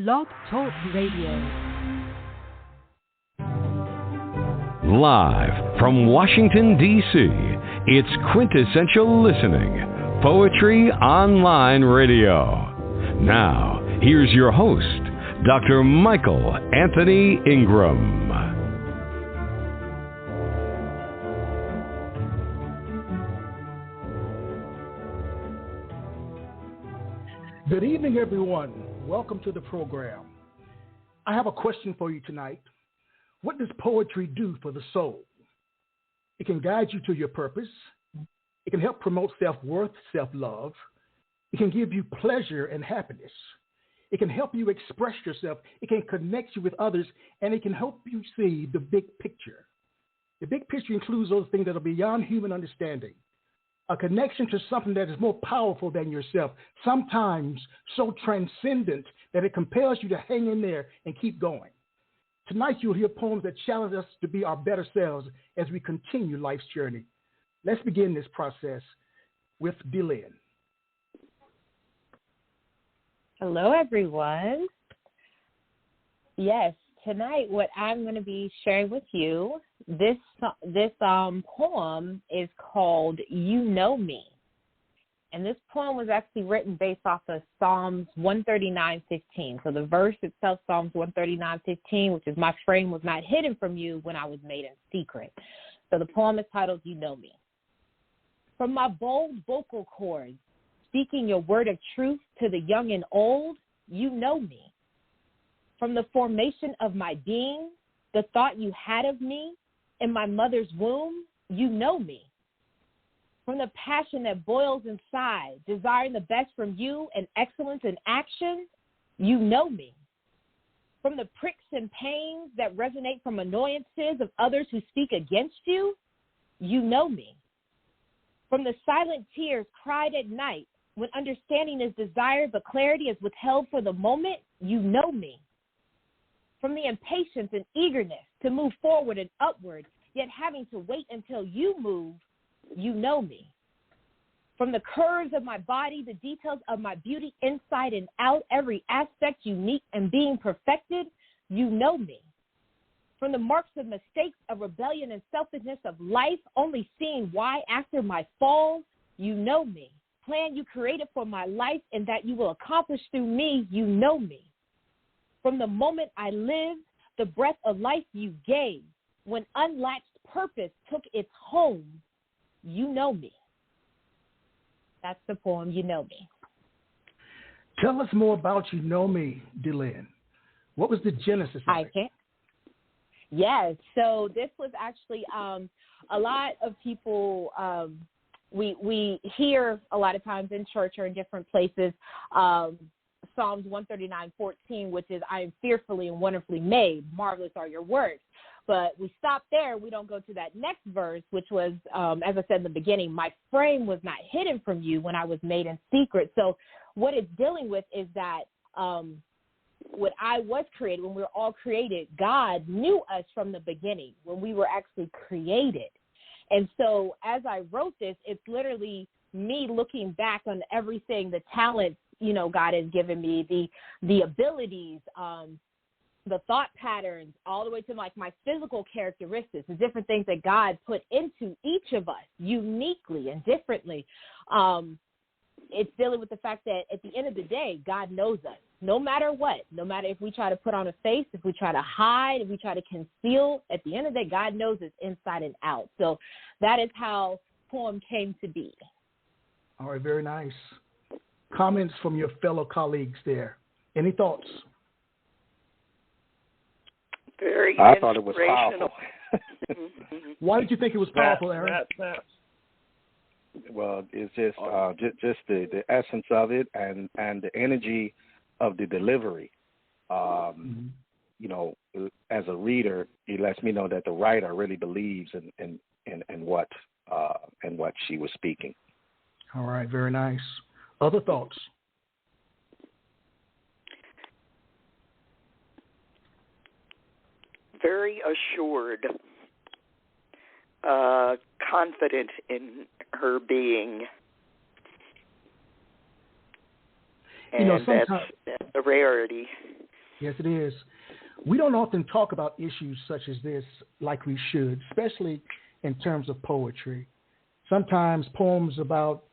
Blog Talk Radio. Live from Washington, D.C., it's Quintessential Listening, Poetry Online Radio. Now, here's your host, Dr. Michael Anthony Ingram. Good evening, everyone. Welcome to the program. I have a question for you tonight. What does poetry do for the soul? It can guide you to your purpose. It can help promote self-worth, self-love. It can give you pleasure and happiness. It can help you express yourself. It can connect you with others, and it can help you see the big picture. The big picture includes those things that are beyond human understanding. A connection to something that is more powerful than yourself, sometimes so transcendent that it compels you to hang in there and keep going. Tonight, you'll hear poems that challenge us to be our better selves as we continue life's journey. Let's begin this process with DeeLynn. Hello, everyone. Yes, tonight what I'm going to be sharing with you, this poem is called You Know Me. And this poem was actually written based off of Psalms 139:15. So the verse itself, Psalms 139:15, which is my frame was not hidden from you when I was made in secret. So the poem is titled You Know Me. From my bold vocal cords, speaking your word of truth to the young and old, you know me. From the formation of my being, the thought you had of me in my mother's womb, you know me. From the passion that boils inside, desiring the best from you and excellence in action, you know me. From the pricks and pains that resonate from annoyances of others who speak against you, you know me. From the silent tears cried at night, when understanding is desired but clarity is withheld for the moment, you know me. From the impatience and eagerness to move forward and upward, yet having to wait until you move, you know me. From the curves of my body, the details of my beauty inside and out, every aspect unique and being perfected, you know me. From the marks of mistakes of rebellion and selfishness of life, only seeing why after my fall, you know me. Plan you created for my life and that you will accomplish through me, you know me. From the moment I lived, the breath of life you gave, when unlatched purpose took its home, you know me. That's the poem, You Know Me. Tell us more about You Know Me, DeeLynn. What was the genesis of it? Yes, so this was actually a lot of people, we hear a lot of times in church or in different places, Psalms 139:14, which is, I am fearfully and wonderfully made. Marvelous are your works. But we stop there. We don't go to that next verse, which was, as I said in the beginning, my frame was not hidden from you when I was made in secret. So what it's dealing with is that when I was created, when we were all created, God knew us from the beginning when we were actually created. And so as I wrote this, it's literally me looking back on everything, the talents, God has given me, the abilities, the thought patterns, all the way to like my physical characteristics, the different things that God put into each of us uniquely and differently. It's dealing with the fact that at the end of the day, God knows us no matter what, no matter if we try to put on a face, if we try to hide, if we try to conceal, at the end of the day, God knows us inside and out. So that is how poem came to be. All right, very nice. Comments from your fellow colleagues there. Any thoughts? I thought it was powerful. Why did you think it was powerful, Aaron? Well, it's just the essence of it and the energy of the delivery. As a reader, it lets me know that the writer really believes in what she was speaking. All right, very nice. Other thoughts? Very assured, confident in her being. And that's a rarity. Yes, it is. We don't often talk about issues such as this like we should, especially in terms of poetry. Sometimes poems about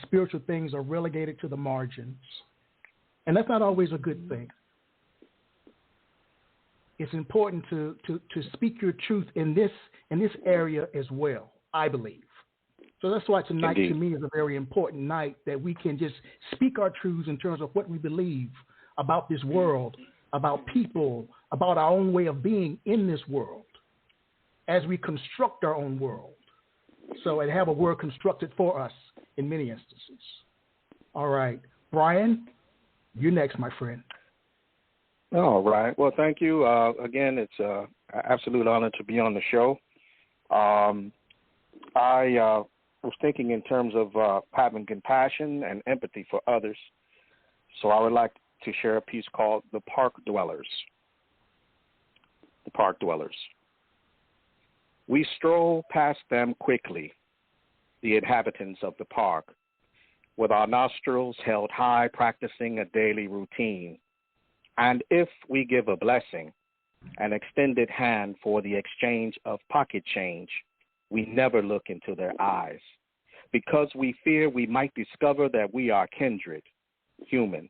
spiritual things are relegated to the margins, and that's not always a good thing. It's important to speak your truth in this area as well, I believe. So that's why tonight, to me, is a very important night, that we can just speak our truths in terms of what we believe about this world, about people, about our own way of being in this world as we construct our own world. So, and have a world constructed for us in many instances. All right. Brian, you're next, my friend. All right. Well, thank you. Again, it's an absolute honor to be on the show. I was thinking in terms of having compassion and empathy for others. So I would like to share a piece called The Park Dwellers. The Park Dwellers. We stroll past them quickly, the inhabitants of the park, with our nostrils held high, practicing a daily routine. And if we give a blessing, an extended hand for the exchange of pocket change, we never look into their eyes, because we fear we might discover that we are kindred, human,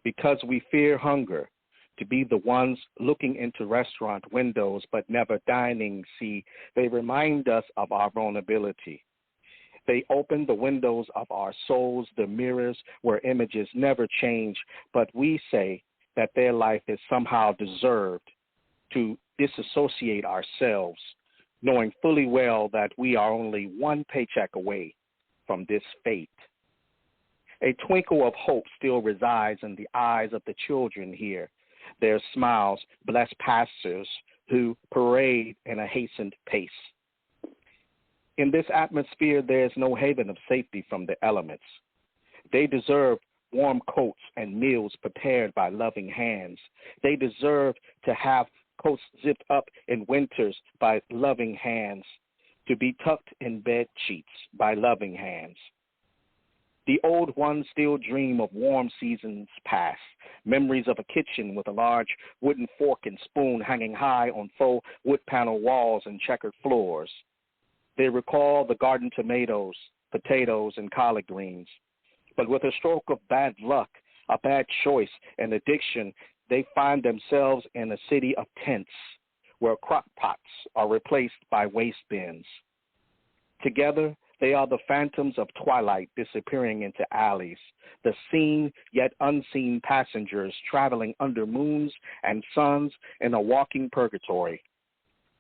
because we fear hunger, to be the ones looking into restaurant windows but never dining. See, they remind us of our vulnerability. They open the windows of our souls, the mirrors where images never change, but we say that their life is somehow deserved, to disassociate ourselves, knowing fully well that we are only one paycheck away from this fate. A twinkle of hope still resides in the eyes of the children here. Their smiles bless pastors who parade in a hastened pace. In this atmosphere, there is no haven of safety from the elements. They deserve warm coats and meals prepared by loving hands. They deserve to have coats zipped up in winters by loving hands, to be tucked in bed sheets by loving hands. The old ones still dream of warm seasons past, memories of a kitchen with a large wooden fork and spoon hanging high on faux wood panel walls and checkered floors. They recall the garden tomatoes, potatoes, and collard greens. But with a stroke of bad luck, a bad choice, and addiction, they find themselves in a city of tents where crock pots are replaced by waste bins. Together, they are the phantoms of twilight disappearing into alleys, the seen yet unseen passengers traveling under moons and suns in a walking purgatory,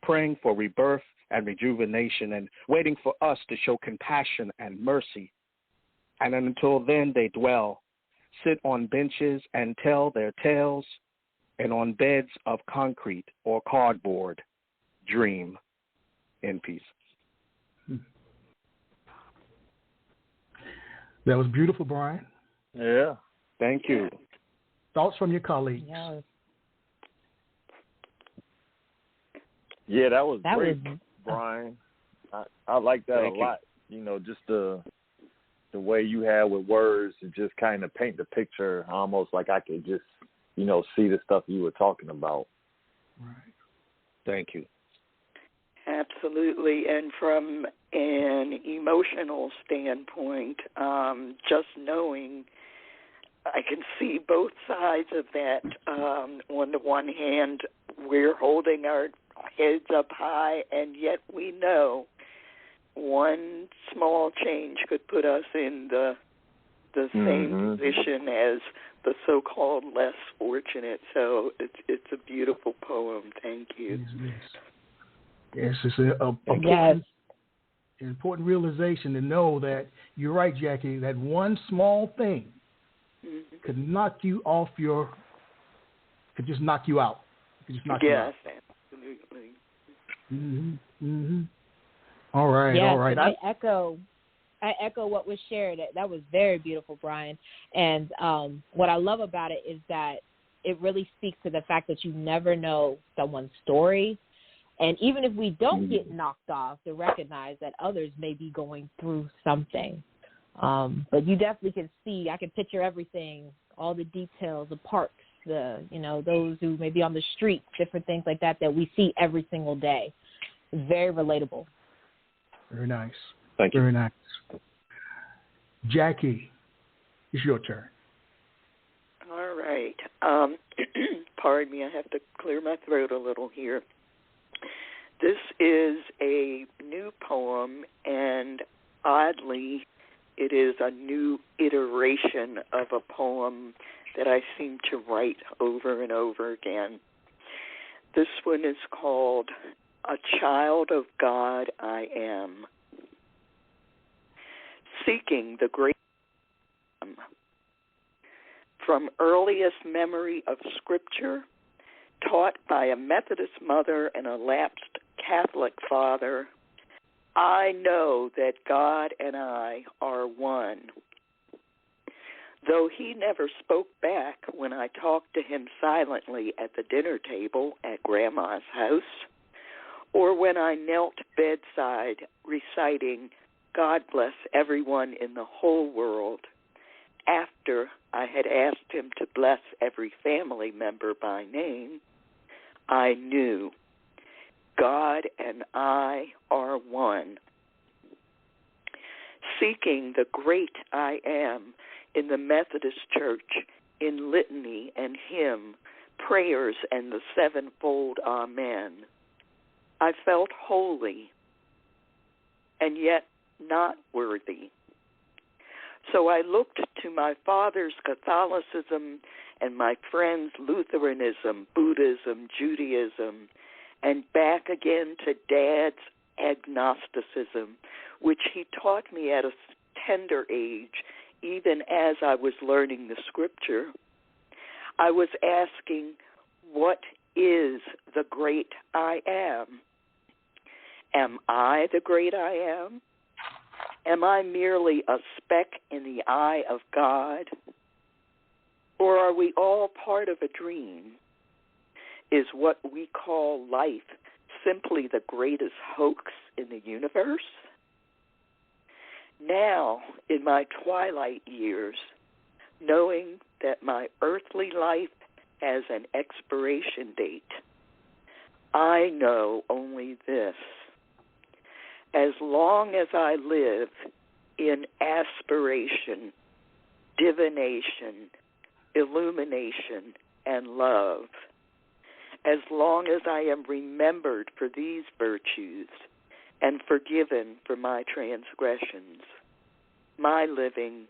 praying for rebirth and rejuvenation and waiting for us to show compassion and mercy. And until then, they dwell, sit on benches and tell their tales, and on beds of concrete or cardboard, dream in peace. That was beautiful, Brian. Yeah. Thank you. Thoughts from your colleagues? Yeah, that was great, Brian. I like that a lot. You know, just the way you had with words to just kind of paint the picture, almost like I could just, you know, see the stuff you were talking about. Right. Thank you. Absolutely. And from an emotional standpoint, just knowing I can see both sides of that. On the one hand, we're holding our heads up high, and yet we know one small change could put us in the same position as the so-called less fortunate. So it's a beautiful poem. Thank you. Yes, it's an important realization to know that you're right, Jackie, that one small thing could knock you off could just knock you out. Could just knock you out. Yes, absolutely. All right, yes, all right. I echo what was shared. That was very beautiful, Brian. And what I love about it is that it really speaks to the fact that you never know someone's story. And even if we don't get knocked off, to recognize that others may be going through something. But you definitely can see, I can picture everything, all the details, the parks, those who may be on the streets, different things like that we see every single day. Very relatable. Very nice. Thank you. Very nice. Jackie, it's your turn. All right. Pardon me, I have to clear my throat a little here. This is a new poem, and oddly, it is a new iteration of a poem that I seem to write over and over again. This one is called A Child of God I Am. Seeking the great from earliest memory of Scripture, taught by a Methodist mother and a lapsed Catholic father, I know that God and I are one. Though he never spoke back when I talked to him silently at the dinner table at Grandma's house, or when I knelt bedside reciting, God bless everyone in the whole world, after I had asked him to bless every family member by name, I knew God and I are one. Seeking the great I am in the Methodist Church, in litany and hymn, prayers and the sevenfold Amen, I felt holy and yet not worthy. So I looked to my father's Catholicism and my friend's Lutheranism, Buddhism, Judaism, and back again to Dad's agnosticism, which he taught me at a tender age, even as I was learning the Scripture. I was asking, what is the great I am? Am I the great I am? Am I merely a speck in the eye of God? Or are we all part of a dream? Is what we call life simply the greatest hoax in the universe? Now, in my twilight years, knowing that my earthly life has an expiration date, I know only this. As long as I live in aspiration, divination, illumination, and love, as long as I am remembered for these virtues and forgiven for my transgressions, my living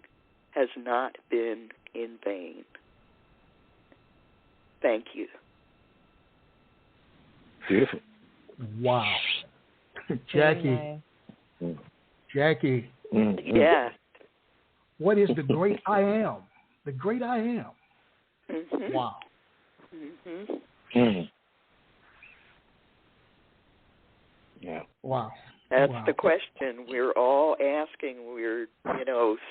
has not been in vain. Thank you. Beautiful. Wow. Jackie. Jackie. Yeah. What is the great I am? The great I am. Mm-hmm. Wow. Mm-hmm. Mm. Yeah. Wow. That's wow. the question we're all asking. We're,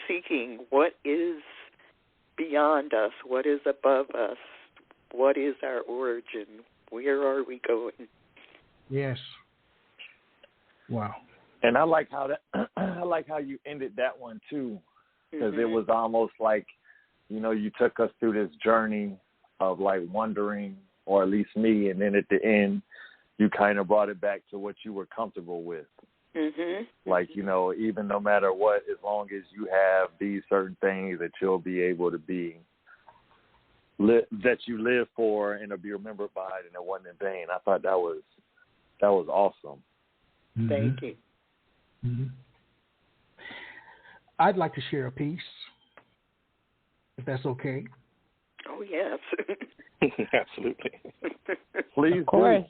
seeking what is beyond us, what is above us, what is our origin, where are we going? Yes. Wow. And I like how you ended that one too, because it was almost like, you took us through this journey of like wondering, or at least me, and then at the end, you kind of brought it back to what you were comfortable with. Mm-hmm. Like, even no matter what, as long as you have these certain things that you'll be able to be, that you live for and to be remembered by, and it wasn't in vain. I thought that was awesome. Mm-hmm. Thank you. Mm-hmm. I'd like to share a piece, if that's okay. Oh, yes. Absolutely. Please, of course.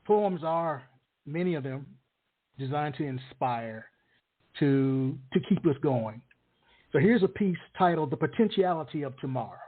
Poems are, many of them, designed to inspire, to keep us going. So here's a piece titled The Potentiality of Tomorrow.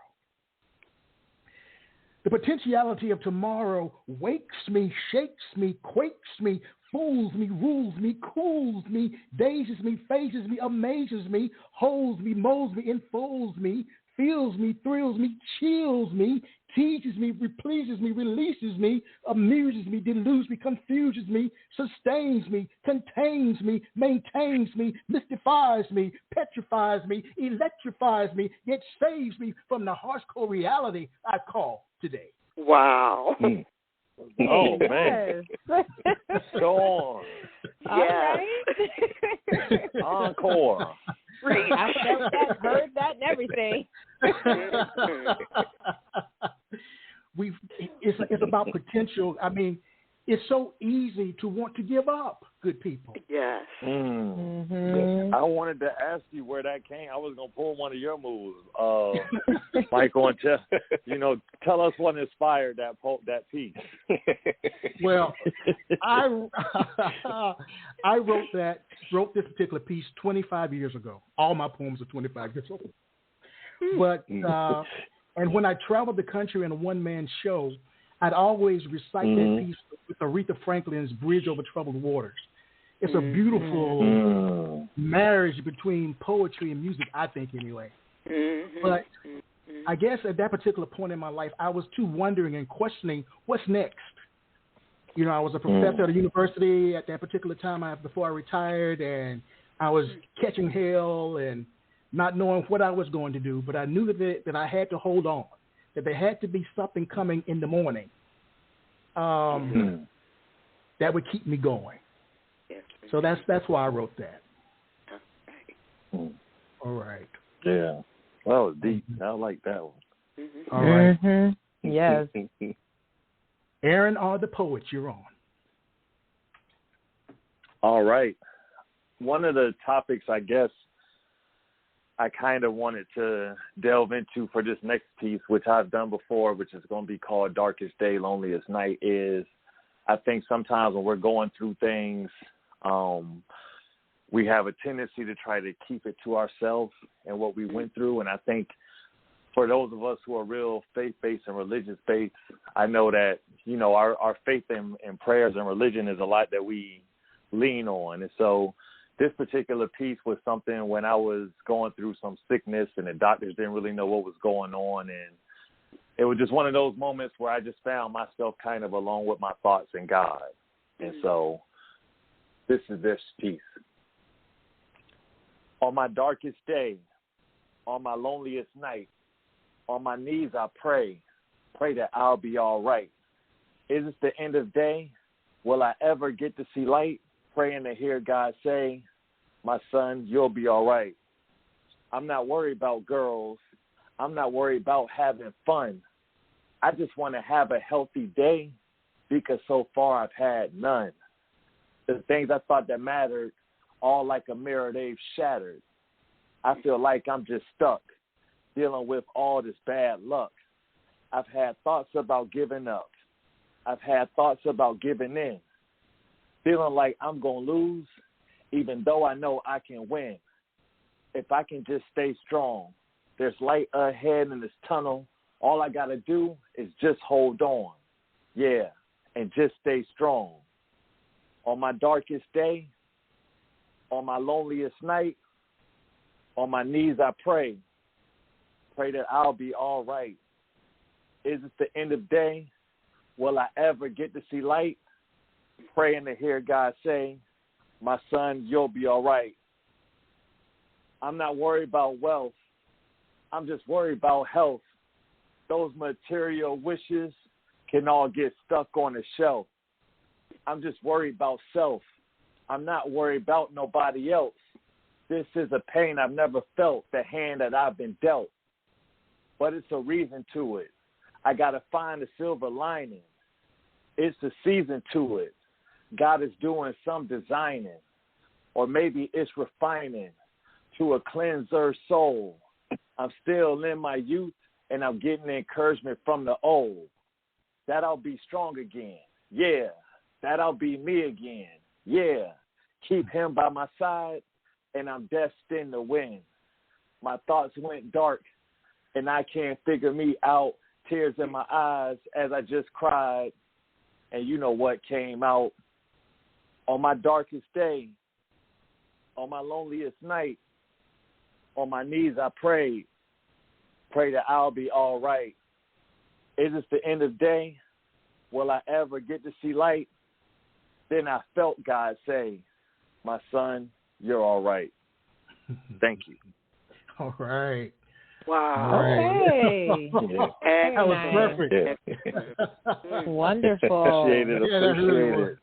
The potentiality of tomorrow wakes me, shakes me, quakes me, fools me, rules me, cools me, dazes me, phases me, amazes me, holds me, molds me, enfolds me, fills me, thrills me, chills me, teaches me, repleases me, releases me, amuses me, deludes me, confuses me, sustains me, contains me, maintains me, mystifies me, petrifies me, electrifies me, yet saves me from the hardcore reality I call today. Wow. Oh, man. Go on. Yes. Encore. I felt that, heard that, and everything. It's about potential. I mean, it's so easy to want to give up, good people. Yes. Mm-hmm. I wanted to ask you where that came. I was going to pull one of your moves, Michael, and tell us what inspired that piece. Well, I wrote this particular piece 25 years ago. All my poems are 25 years old. But and when I traveled the country in a one-man show, I'd always recite that piece with Aretha Franklin's Bridge Over Troubled Waters. It's a beautiful marriage between poetry and music, I think, anyway. But I guess at that particular point in my life, I was too wondering and questioning what's next. You know, I was a professor at a university at that particular time before I retired, and I was catching hell and not knowing what I was going to do. But I knew that I had to hold on, that there had to be something coming in the morning that would keep me going. So that's why I wrote that. All right. Yeah. That was deep. I like that one. All right. Mm-hmm. Yes. Aaron R. the Poet, you're on. All right. One of the topics I guess I kind of wanted to delve into for this next piece, which I've done before, which is going to be called Darkest Day, Loneliest Night, is I think sometimes when we're going through things, we have a tendency to try to keep it to ourselves and what we went through. And I think for those of us who are real faith-based and religious-based, I know that, you know, our faith and prayers and religion is a lot that we lean on. And so this particular piece was something when I was going through some sickness and the doctors didn't really know what was going on. And it was just one of those moments where I just found myself kind of alone with my thoughts and God. And so this is this piece. On my darkest day, on my loneliest night, on my knees I pray that I'll be all right. Is it the end of day? Will I ever get to see light? Praying to hear God say, my son, you'll be all right. I'm not worried about girls. I'm not worried about having fun. I just want to have a healthy day because so far I've had none. The things I thought that mattered, all like a mirror, they've shattered. I feel like I'm just stuck, dealing with all this bad luck. I've had thoughts about giving up. I've had thoughts about giving in, feeling like I'm going to lose, even though I know I can win. If I can just stay strong, there's light ahead in this tunnel. All I got to do is just hold on. Yeah, and just stay strong. On my darkest day, on my loneliest night, on my knees I pray that I'll be all right. Is it the end of day? Will I ever get to see light? Praying to hear God say, my son, you'll be all right. I'm not worried about wealth. I'm just worried about health. Those material wishes can all get stuck on the shelf. I'm just worried about self. I'm not worried about nobody else. This is a pain I've never felt, the hand that I've been dealt. But it's a reason to it. I got to find a silver lining. It's a season to it. God is doing some designing, or maybe it's refining to a cleanser soul. I'm still in my youth, and I'm getting encouragement from the old. That I'll be strong again. Yeah, that I'll be me again. Yeah, keep him by my side, and I'm destined to win. My thoughts went dark, and I can't figure me out. Tears in my eyes as I just cried, and you know what came out. On my darkest day, on my loneliest night, on my knees I prayed pray that I'll be all right. Is it the end of day? Will I ever get to see light? Then I felt God say, my son, you're all right. Thank you. All right. Wow. Okay. That was perfect. Yeah. Wonderful. Appreciate it. Yeah, that really was.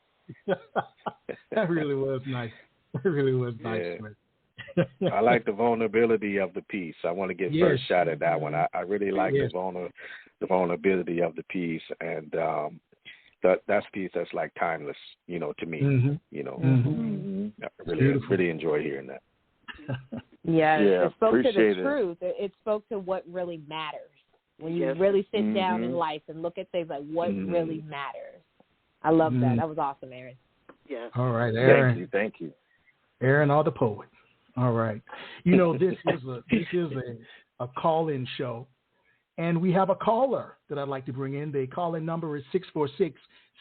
That really was nice. That really was nice. Yeah. I like the vulnerability of the piece. I want to get first shot at that one. I really like the vulnerability of the piece, and that's a piece that's like timeless, to me. Mm-hmm. I really enjoy hearing that. Yes, Yeah, it spoke to the appreciate it. truth. It spoke to what really matters. When you really sit down in life and look at things like what really matters. I love that. That was awesome, Aaron. Yes. All right, Aaron. Thank you. Aaron, all the poet. All right. This is a call-in show, and we have a caller that I'd like to bring in. The call-in number is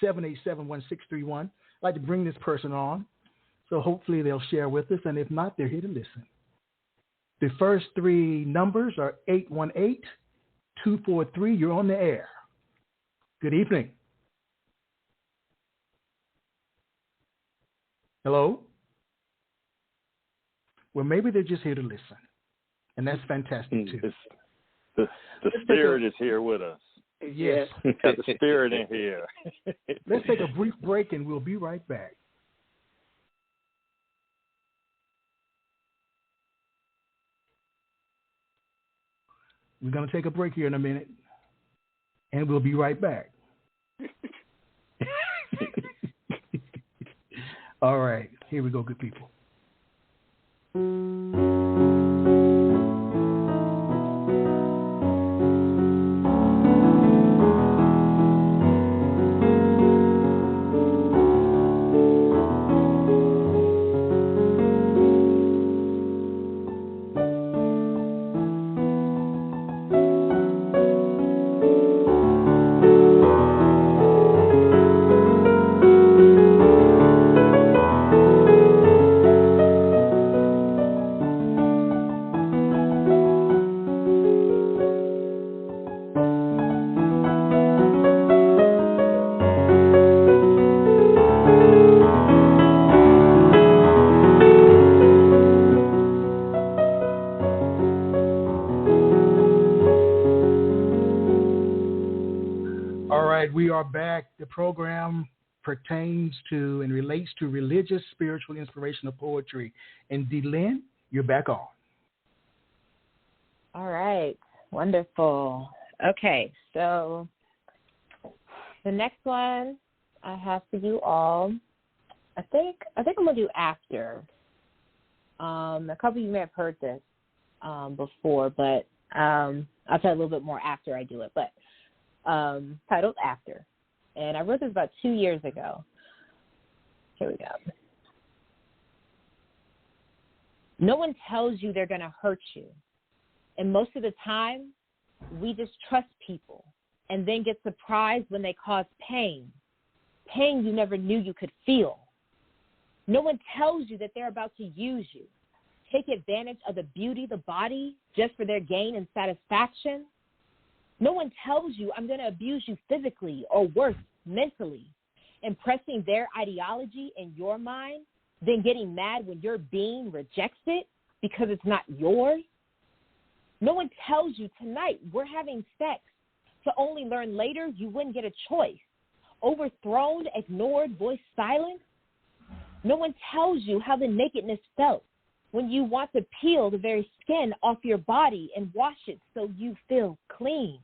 646-787-1631. I'd like to bring this person on, so hopefully they'll share with us, and if not, they're here to listen. The first three numbers are 818-243. You're on the air. Good evening. Hello? Well, maybe they're just here to listen, and that's fantastic, too. The spirit is here with us. Yes. Got the spirit in here. Let's take a brief break, and we'll be right back. We're going to take a break here in a minute, and we'll be right back. All right. Here we go, good people. We are back. The program pertains to and relates to religious, spiritual, inspirational poetry. And DeeLynn, you're back on. All right. Wonderful. Okay. So the next one I have for you all, I think I'm going to do after. A couple of you may have heard this before, but I'll tell you a little bit more after I do it. But titled After. And I wrote this about 2 years ago. Here we go. No one tells you they're going to hurt you. And most of the time, we just trust people and then get surprised when they cause pain. Pain you never knew you could feel. No one tells you that they're about to use you. Take advantage of the beauty, the body, just for their gain and satisfaction. No one tells you I'm going to abuse you physically or worse, mentally, impressing their ideology in your mind, then getting mad when your being rejects it because it's not yours. No one tells you tonight we're having sex to only learn later you wouldn't get a choice. Overthrown, ignored, voice silent. No one tells you how the nakedness felt when you want to peel the very skin off your body and wash it so you feel clean.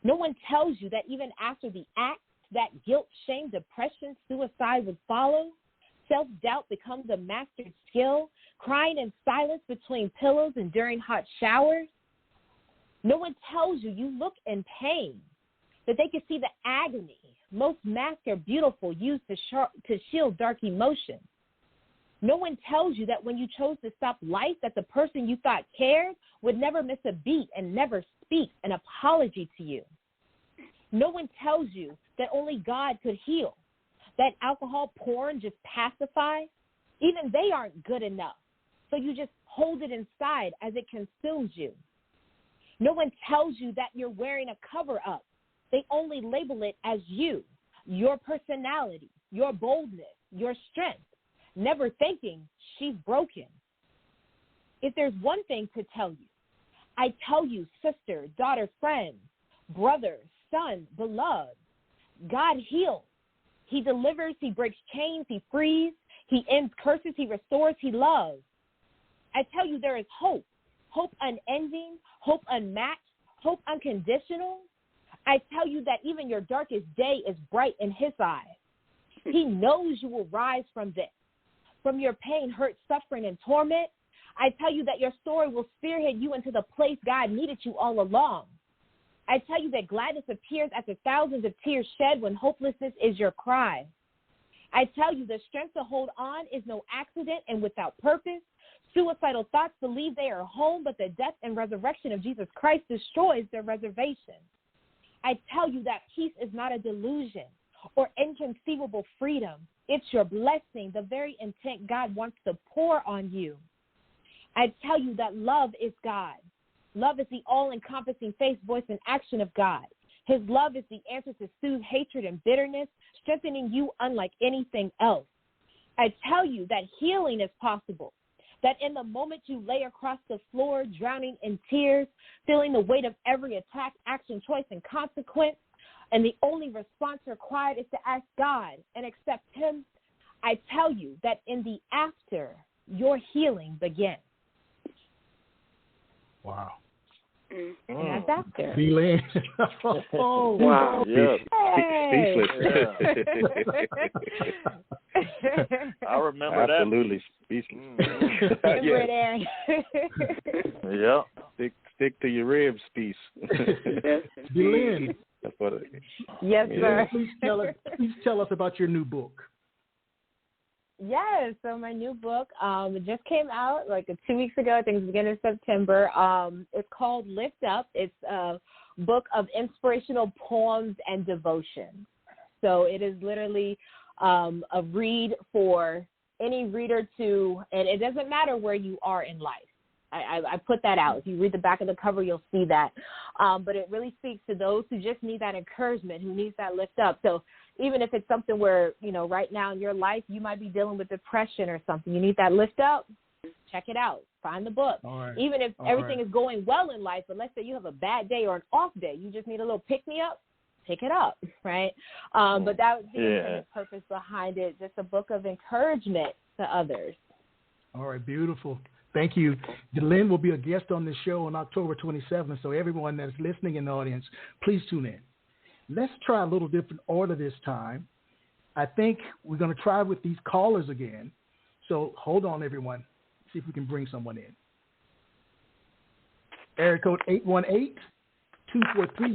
No one tells you that even after the act, that guilt, shame, depression, suicide would follow. Self-doubt becomes a mastered skill, crying in silence between pillows and during hot showers. No one tells you look in pain, that they can see the agony. Most masks are beautiful, used to shield dark emotions. No one tells you that when you chose to stop life, that the person you thought cared would never miss a beat and never speak an apology to you. No one tells you that only God could heal, that alcohol, porn just pacify. Even they aren't good enough, so you just hold it inside as it consumes you. No one tells you that you're wearing a cover-up. They only label it as you, your personality, your boldness, your strength, never thinking she's broken. If there's one thing to tell you, I tell you, sister, daughter, friend, brother, son, beloved, God heals. He delivers, he breaks chains, he frees, he ends curses, he restores, he loves. I tell you, there is hope, hope unending, hope unmatched, hope unconditional. I tell you that even your darkest day is bright in his eyes. He knows you will rise from this, from your pain, hurt, suffering, and torment. I tell you that your story will spearhead you into the place God needed you all along. I tell you that gladness appears after thousands of tears shed when hopelessness is your cry. I tell you the strength to hold on is no accident and without purpose. Suicidal thoughts believe they are home, but the death and resurrection of Jesus Christ destroys their reservation. I tell you that peace is not a delusion or inconceivable freedom. It's your blessing, the very intent God wants to pour on you. I tell you that love is God. Love is the all-encompassing face, voice, and action of God. His love is the answer to soothe hatred and bitterness, strengthening you unlike anything else. I tell you that healing is possible, that in the moment you lay across the floor, drowning in tears, feeling the weight of every attack, action, choice, and consequence, and the only response required is to ask God and accept him, I tell you that in the after, your healing begins. Wow. And that's after. DeeLynn. Oh, wow. Yeah. Speechless. I remember Absolutely speechless. Remember it, Yeah. Stick to your ribs, piece. DeeLynn. That's what it is. Yes, sir. Please tell us about your new book. Yes, so my new book, it just came out like 2 weeks ago. I think it's the beginning of September. It's called Lift Up. It's a book of inspirational poems and devotions. So it is literally a read for any reader to, and it doesn't matter where you are in life. I put that out. If you read the back of the cover, you'll see that. But it really speaks to those who just need that encouragement, who needs that lift up. So even if it's something where, right now in your life, you might be dealing with depression or something, you need that lift up, check it out. Find the book. Right. Even if everything is going well in life, but let's say you have a bad day or an off day, you just need a little pick-me-up, pick it up, right? But that was the intended purpose behind it, just a book of encouragement to others. All right, beautiful. Thank you. DeeLynn will be a guest on this show on October 27th, so everyone that's listening in the audience, please tune in. Let's try a little different order this time. I think we're going to try with these callers again. So hold on, everyone. See if we can bring someone in. Area code 818-243,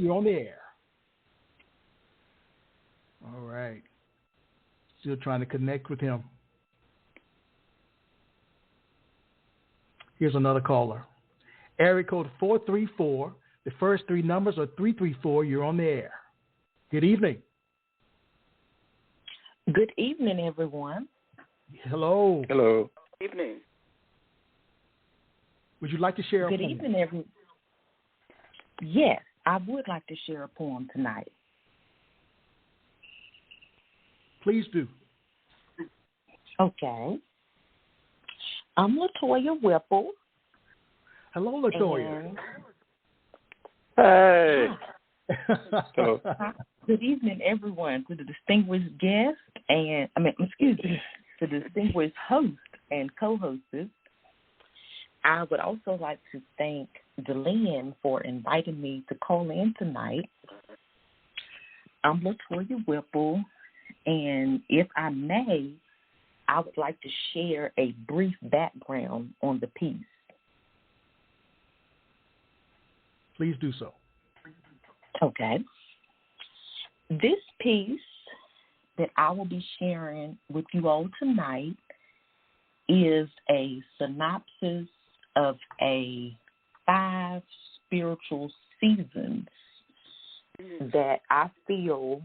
you're on the air. All right. Still trying to connect with him. Here's another caller. Area code 434. The first three numbers are 334. You're on the air. Good evening. Good evening, everyone. Hello. Hello. Good evening. Would you like to share a poem? Good evening, everyone. Yes, I would like to share a poem tonight. Please do. Okay. I'm LaToya Whipple. Hello, LaToya. Hey. Good evening, everyone. To the distinguished guest to the distinguished host and co-hostess. I would also like to thank DeeLynn for inviting me to call in tonight. I'm LaToya Whipple, and if I may, I would like to share a brief background on the piece. Please do so. Okay. This piece that I will be sharing with you all tonight is a synopsis of 5 spiritual seasons that I feel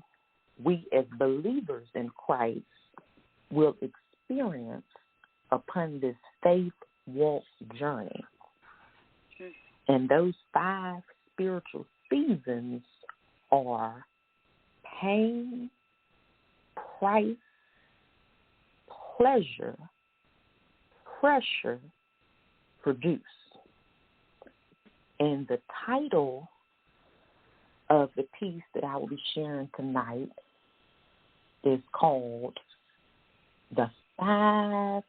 we as believers in Christ will experience upon this faith walk journey. And those 5 spiritual seasons are pain, price, pleasure, pressure, produce. And the title of the piece that I will be sharing tonight is called The 5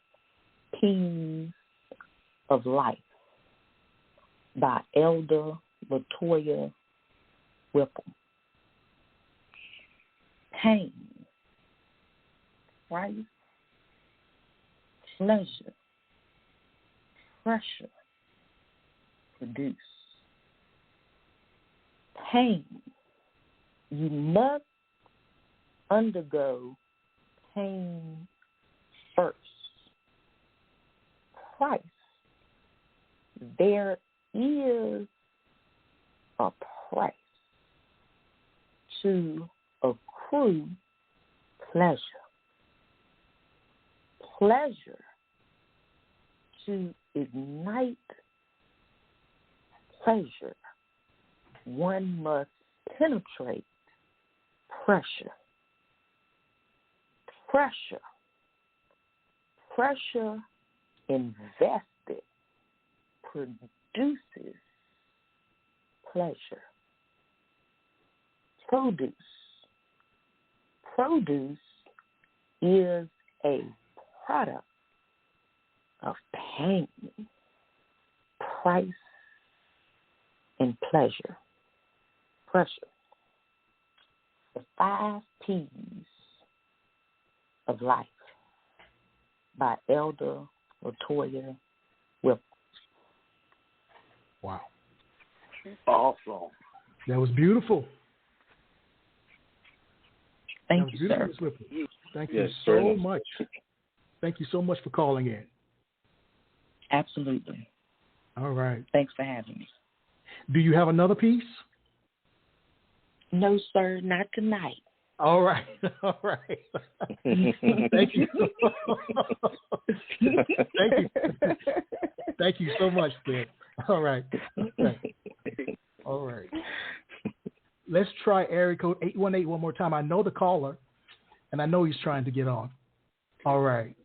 P's of Life by Elder LaToya Whipple. Pain, price, pleasure, pressure, produce. Pain. You must undergo pain first. Price. There is a price to accrue pleasure. Pleasure to ignite pleasure. One must penetrate pressure. Pressure invested produces pleasure. Produce is a product of pain, price, and pleasure. Pressure. The 5 P's of Life by Elder LaToya Whipple. Wow. Awesome. That was beautiful. Thank you, sir. Thank you so much. Thank you so much for calling in. Absolutely. All right. Thanks for having me. Do you have another piece? No, sir, not tonight. All right. All right. Thank you. Thank you. Thank you so much, Ben. All right. All right. Let's try area code 818 one more time. I know the caller, and I know he's trying to get on. All right.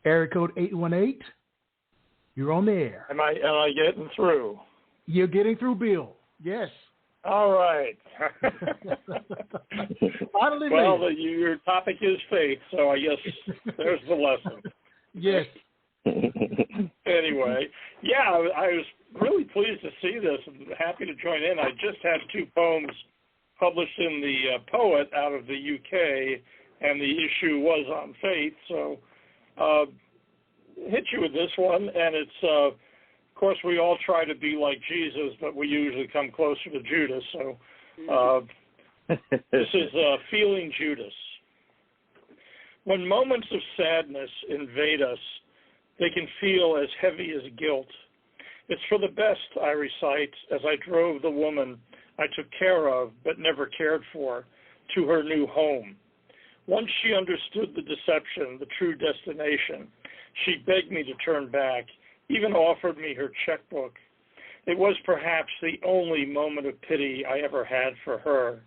Area code 818. You're on the air. Am I getting through? You're getting through, Bill. Yes. All right. Finally, well, your topic is faith, so I guess there's the lesson. Yes. Anyway, yeah, I was really pleased to see this and happy to join in. I just had 2 poems published in the Poet out of the UK, and the issue was on faith, so hit you with this one, and it's, of course, we all try to be like Jesus, but we usually come closer to Judas, so this is Feeling Judas. When moments of sadness invade us, they can feel as heavy as guilt. It's for the best, I recite, as I drove the woman I took care of but never cared for to her new home. Once she understood the deception, the true destination, she begged me to turn back, even offered me her checkbook. It was perhaps the only moment of pity I ever had for her.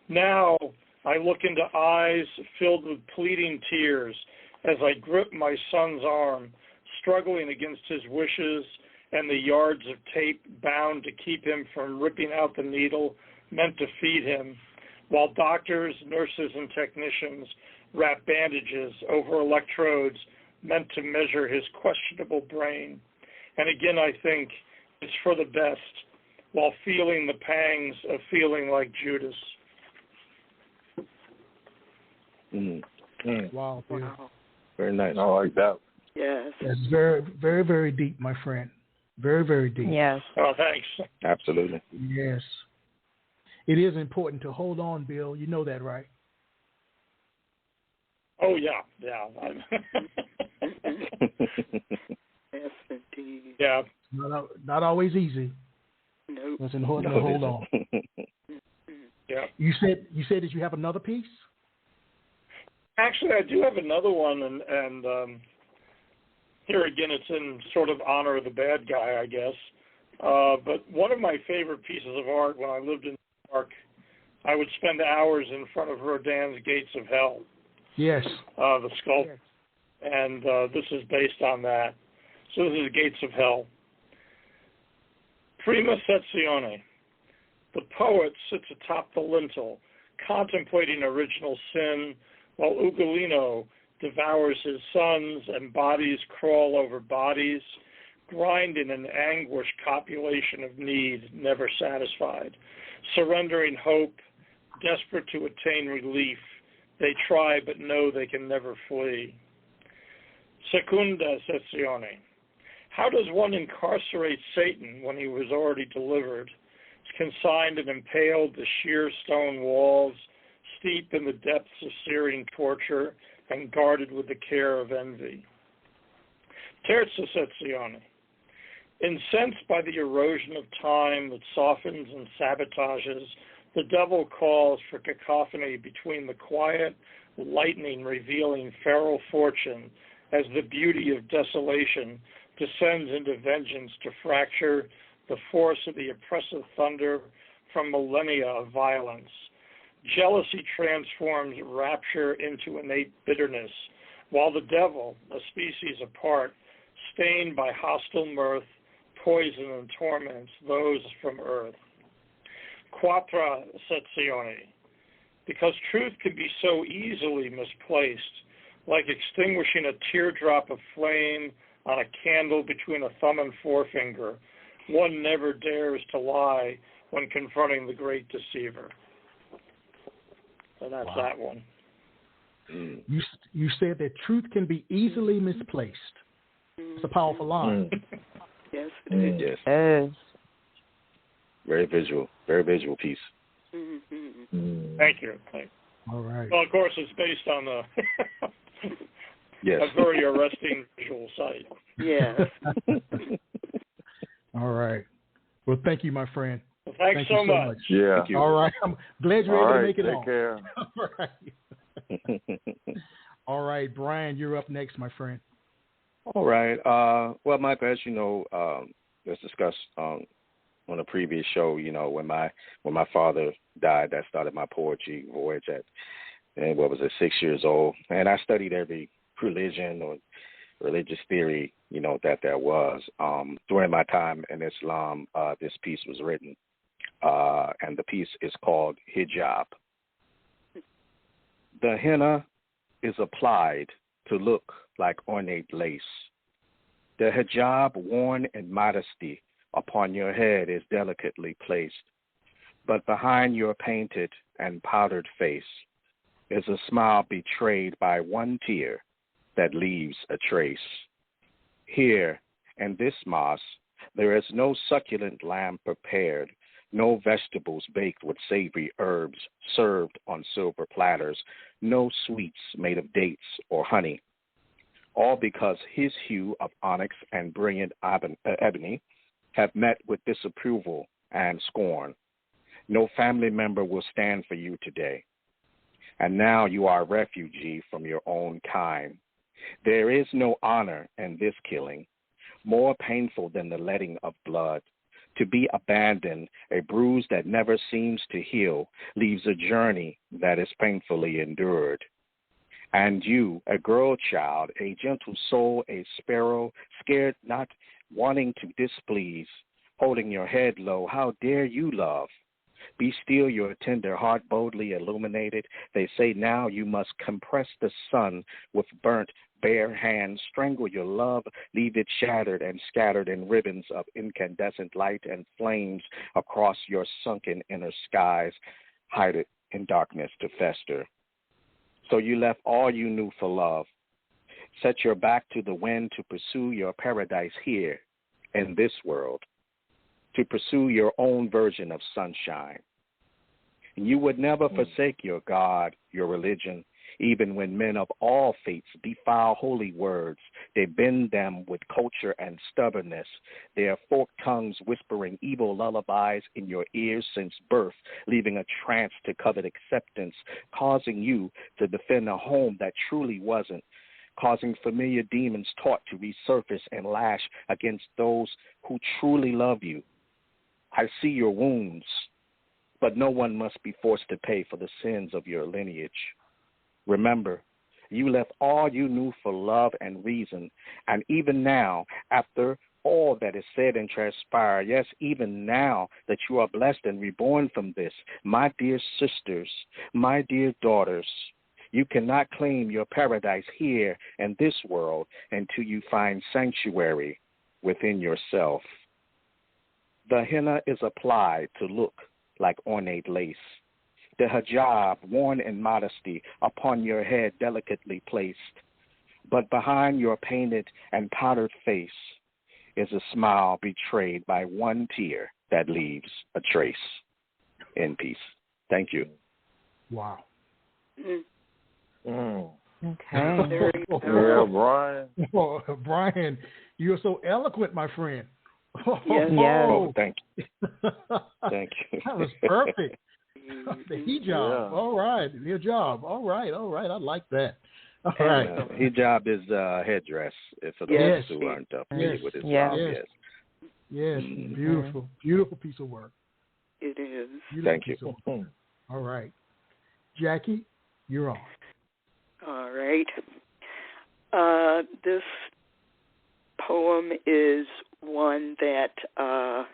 Now I look into eyes filled with pleading tears as I grip my son's arm, struggling against his wishes and the yards of tape bound to keep him from ripping out the needle meant to feed him, while doctors, nurses, and technicians wrap bandages over electrodes meant to measure his questionable brain. And again, I think it's for the best, while feeling the pangs of feeling like Judas. Wow. Very nice. I like that. Yes. That's very, very, very deep, my friend. Very, very deep. Yes. Oh, thanks. Absolutely. Yes. It is important to hold on, Bill. You know that, right? Oh, yeah. Yes, indeed. Yeah. Not always easy. Nope. It's important to hold on. Yeah. You said that you have another piece? Actually, I do have another one, and here again, it's in sort of honor of the bad guy, I guess. But one of my favorite pieces of art when I lived in New York, I would spend hours in front of Rodin's Gates of Hell. Yes. The sculpture. And this is based on that. So this is Gates of Hell. Prima sezione. The poet sits atop the lintel, contemplating original sin, while Ugolino devours his sons and bodies crawl over bodies, grinding an anguished copulation of need, never satisfied. Surrendering hope, desperate to attain relief, they try but know they can never flee. Secunda sezione. How does one incarcerate Satan when he was already delivered, consigned and impaled to sheer stone walls, steep in the depths of searing torture, and guarded with the care of envy? Terza sezione. Incensed by the erosion of time that softens and sabotages, the devil calls for cacophony between the quiet lightning revealing feral fortune as the beauty of desolation descends into vengeance to fracture the force of the oppressive thunder from millennia of violence. Jealousy transforms rapture into innate bitterness, while the devil, a species apart, stained by hostile mirth, poison and torments those from earth. Quattro sezione. Because truth can be so easily misplaced, like extinguishing a teardrop of flame on a candle between a thumb and forefinger, one never dares to lie when confronting the great deceiver. So that's that one. You said that truth can be easily misplaced. It's a powerful line. Yes, it is. Yes. Yes. Very visual piece. Thank you. All right. Well, of course, it's based on the Yes. a very arresting visual sight. Yes. All right. Well, thank you, my friend. Well, thanks Thank you so much. Yeah. Thank you. All right. I'm glad you're able to make it take on. care. All right. All right, Brian, you're up next, my friend. All right. Well, Michael, as you know, let's discuss on a previous show. You know, when my father died, that started my poetry voyage at, and what was it, 6 years old, and I studied every religion or religious theory, you know, that there was. During my time in Islam, this piece was written, and the piece is called Hijab. The henna is applied to look like ornate lace. The hijab worn in modesty upon your head is delicately placed, but behind your painted and powdered face is a smile betrayed by one tear that leaves a trace. Here, in this mosque, there is no succulent lamb prepared, no vegetables baked with savory herbs served on silver platters, no sweets made of dates or honey, all because his hue of onyx and brilliant ebony have met with disapproval and scorn. No family member will stand for you today. And now you are a refugee from your own kind. There is no honor in this killing, more painful than the letting of blood. To be abandoned, a bruise that never seems to heal, leaves a journey that is painfully endured. And you, a girl child, a gentle soul, a sparrow, scared, not wanting to displease, holding your head low, how dare you love? Be still, your tender heart boldly illuminated. They say now you must compress the sun with burnt, bare hands, strangle your love, leave it shattered and scattered in ribbons of incandescent light and flames across your sunken inner skies, hide it in darkness to fester. So you left all you knew for love. Set your back to the wind to pursue your paradise here in this world, to pursue your own version of sunshine. And you would never forsake your God, your religion, even when men of all faiths defile holy words. They bend them with culture and stubbornness, their forked tongues whispering evil lullabies in your ears since birth, leaving a trance to covet acceptance, causing you to defend a home that truly wasn't, causing familiar demons taught to resurface and lash against those who truly love you. I see your wounds, but no one must be forced to pay for the sins of your lineage. Remember, you left all you knew for love and reason, and even now, after all that is said and transpired, yes, even now that you are blessed and reborn from this, my dear sisters, my dear daughters, you cannot claim your paradise here in this world until you find sanctuary within yourself. The henna is applied to look like ornate lace. The hijab, worn in modesty, upon your head delicately placed. But behind your painted and powdered face is a smile betrayed by one tear that leaves a trace. In peace. Thank you. Wow. Okay. Yeah, Brian. Oh, Brian, you're so eloquent, my friend. Yes. Oh, thank you. Thank you. That was perfect. The hijab. Yeah. All right. Your job. All right. I like that. All right. Hijab is headdress, for those who aren't familiar with Islam. Yes. Beautiful. Beautiful piece of work. It is. Beautiful Thank you. piece of work. All right. Jackie, you're on. All right. This poem is one that I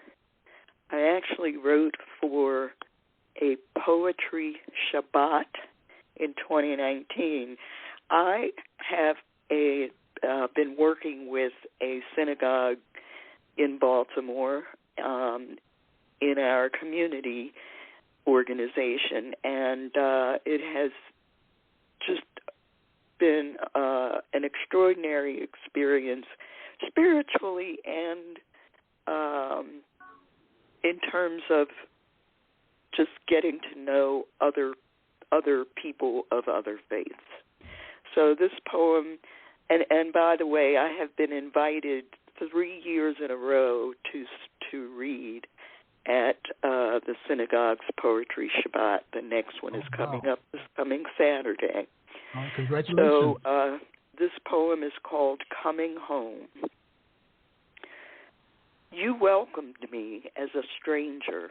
actually wrote for a poetry Shabbat in 2019. I have been working with a synagogue in Baltimore in our community organization, and it has just been an extraordinary experience spiritually and in terms of just getting to know other people of other faiths. So this poem, and by the way, I have been invited 3 years in a row to read at the synagogue's Poetry Shabbat. The next one is coming up this coming Saturday. Congratulations. So this poem is called Coming Home. You welcomed me as a stranger,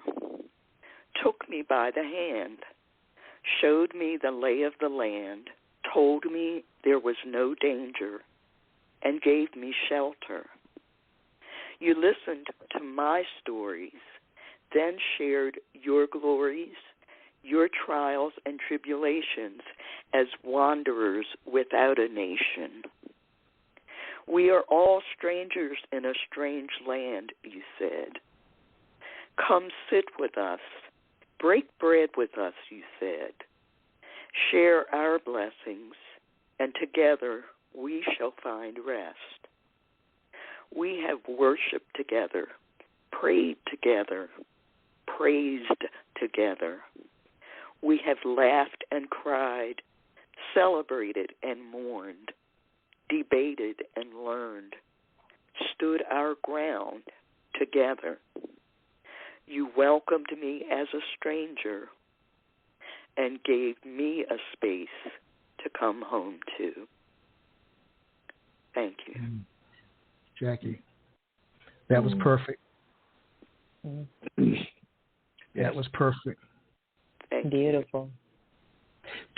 took me by the hand, showed me the lay of the land, told me there was no danger, and gave me shelter. You listened to my stories, then shared your glories, your trials and tribulations as wanderers without a nation. We are all strangers in a strange land, you said. Come sit with us. Break bread with us, you said. Share our blessings, and together we shall find rest. We have worshiped together, prayed together, praised together. We have laughed and cried, celebrated and mourned, debated and learned, stood our ground together. You welcomed me as a stranger and gave me a space to come home to. Thank you. Jackie, that was perfect. That was perfect. Beautiful.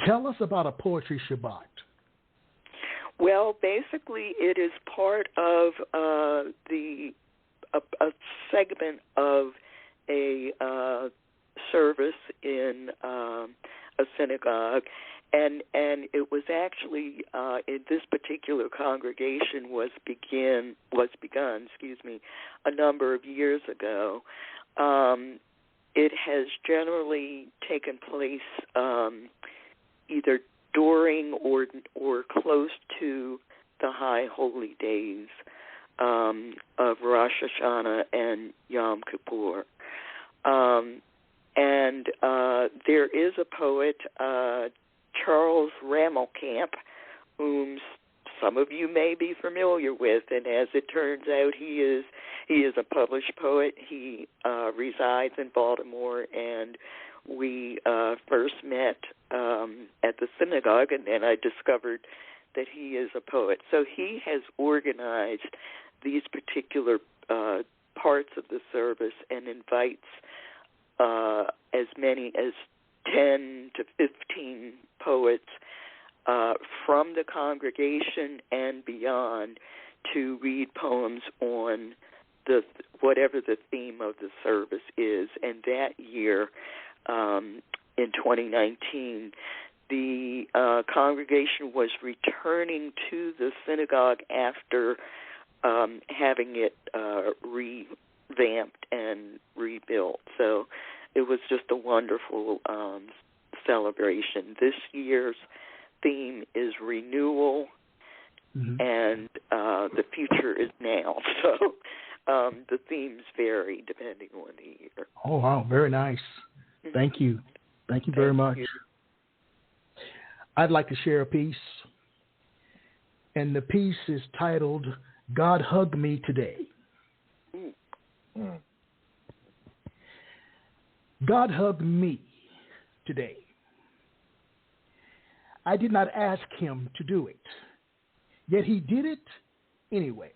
Tell us about a Poetry Shabbat. Well, basically, it is part of a segment of a service in a synagogue, and it was actually in this particular congregation was begun a number of years ago. It has generally taken place either during or close to the high holy days of Rosh Hashanah and Yom Kippur. And there is a poet, Charles Rammelkamp, whom some of you may be familiar with, and as it turns out, he is a published poet. He resides in Baltimore, and we first met at the synagogue, and then I discovered that he is a poet. So he has organized these particular parts of the service and invites as many as 10 to 15 poets from the congregation and beyond to read poems on whatever the theme of the service is. And that year, in 2019, the congregation was returning to the synagogue after having it revamped and rebuilt. So it was just a wonderful celebration. This year's theme is renewal, and the future is now. So the themes vary depending on the year. Oh, wow. Very nice. Thank you. Thank you very much. I'd like to share a piece, and the piece is titled, God Hug Me Today. God hugged me today. I did not ask him to do it, yet he did it anyway.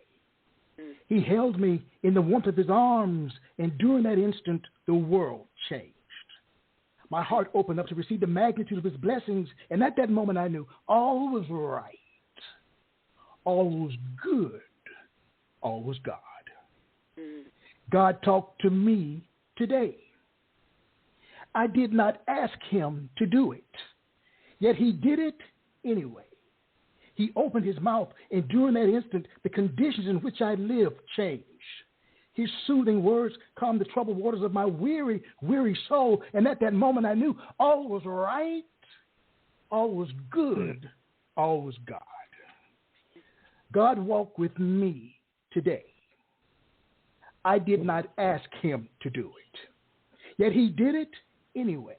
He held me in the warmth of his arms, and during that instant, the world changed. My heart opened up to receive the magnitude of his blessings, and at that moment I knew all was right, all was good, all was God. God talked to me today. I did not ask him to do it, yet he did it anyway. He opened his mouth, and during that instant, the conditions in which I lived changed. His soothing words calmed the troubled waters of my weary, weary soul, and at that moment I knew all was right, all was good, all was God. God walked with me today. I did not ask him to do it, yet he did it anyway.